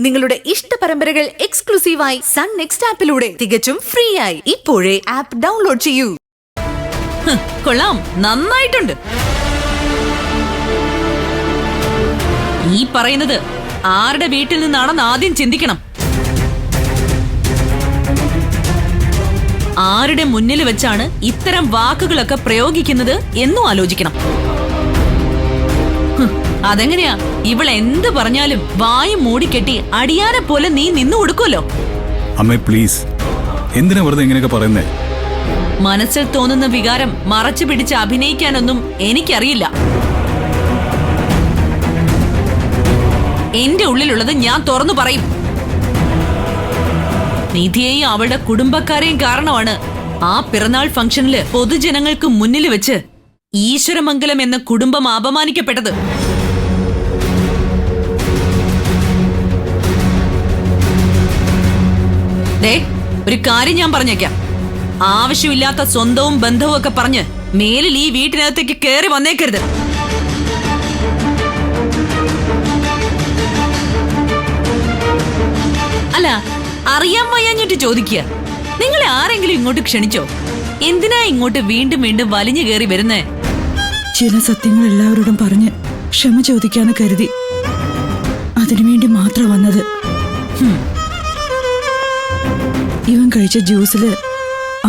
നിങ്ങളുടെ ഇഷ്ട പരമ്പരകൾ എക്സ്ക്ലൂസീവായി സൺ നെക്സ്റ്റ് ആപ്പിലൂടെ തികച്ചും ഫ്രീ ആയി ഇപ്പോഴേ ആപ്പ് ഡൗൺലോഡ് ചെയ്യൂ. കൊള്ളാം, നന്നായിട്ടുണ്ട്. ഈ പറയുന്നത് ആരുടെ വീട്ടിൽ നിന്നാണെന്ന് ആദ്യം ചിന്തിക്കണം. ആരുടെ മുന്നിൽ വെച്ചാണ് ഇത്തരം വാക്കുകളൊക്കെ പ്രയോഗിക്കുന്നത് എന്നും ആലോചിക്കണം. അതെങ്ങനെയാ ഇവൾ എന്ത് പറഞ്ഞാലും വായും മൂടിക്കെട്ടി അടിയാനെ പോലെ നീ നിന്നു കൊടുക്കുമല്ലോ. അമ്മേ പ്ലീസ്, എന്തിനാ വെറുതെ ഇങ്ങനെയൊക്കെ പറയുന്നേ? മനസ്സിൽ തോന്നുന്ന വികാരം മറച്ചു പിടിച്ച് അഭിനയിക്കാനൊന്നും എനിക്കറിയില്ല. എന്റെ ഉള്ളിലുള്ളത് ഞാൻ തുറന്നു പറയും. നിധിയെയും അവളുടെ കുടുംബക്കാരെയും കാരണമാണ് ആ പിറന്നാൾ ഫംഗ്ഷനില് പൊതുജനങ്ങൾക്ക് മുന്നിൽ വെച്ച് ഈശ്വരമംഗലം എന്ന കുടുംബം അപമാനിക്കപ്പെട്ടത്. ഒരു കാര്യം ഞാൻ പറഞ്ഞേക്കാം, ആവശ്യമില്ലാത്ത സ്വന്തവും ബന്ധവും ഒക്കെ പറഞ്ഞ് മേലിൽ ഈ വീട്ടിനകത്തേക്ക് കയറി വന്നേക്കരുത്. അല്ല, അറിയാൻ വയ്യാഞ്ഞിട്ട് ചോദിക്കുക, നിങ്ങളെ ആരെങ്കിലും ഇങ്ങോട്ട് ക്ഷണിച്ചോ? എന്തിനാ ഇങ്ങോട്ട് വീണ്ടും വീണ്ടും വലിഞ്ഞു കയറി വരുന്നേ? ചില സത്യങ്ങൾ എല്ലാവരോടും പറഞ്ഞ് ക്ഷമ ചോദിക്കാന്ന് കരുതി, അതിനുവേണ്ടി മാത്രം വന്നത്. ഇവൻ കഴിച്ച ജ്യൂസില്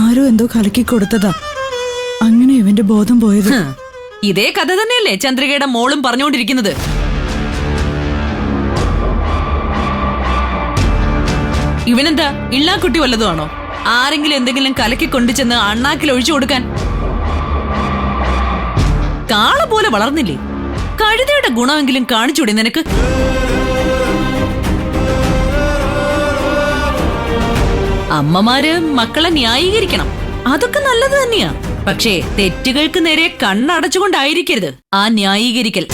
ആരോ എന്തോ കലക്കി കൊടുത്തതാ, അങ്ങനെ ഇവന്റെ ബോധം പോയത്. ഇതേ കഥ തന്നെയല്ലേ ചന്ദ്രികയുടെ മോളും പറഞ്ഞുകൊണ്ടിരിക്കുന്നത്. ഇവനെന്താ ഇള്ളാക്കുട്ടി വല്ലതുമാണോ? ആരെങ്കിലും എന്തെങ്കിലും കലക്കി കൊണ്ടുചെന്ന് അണ്ണാക്കിൽ ഒഴിച്ചു കൊടുക്കാൻ? കാള പോലെ വളർന്നില്ലേ? കഴുതയുടെ ഗുണമെങ്കിലും കാണിച്ചൂടെ നിനക്ക്? അമ്മമാര് മക്കളെ ന്യായീകരിക്കണം, അതൊക്കെ നല്ലത് തന്നെയാ. പക്ഷേ തെറ്റുകൾക്ക് നേരെ കണ്ണടച്ചുകൊണ്ടായിരിക്കരുത് ആ ന്യായീകരിക്കൽ.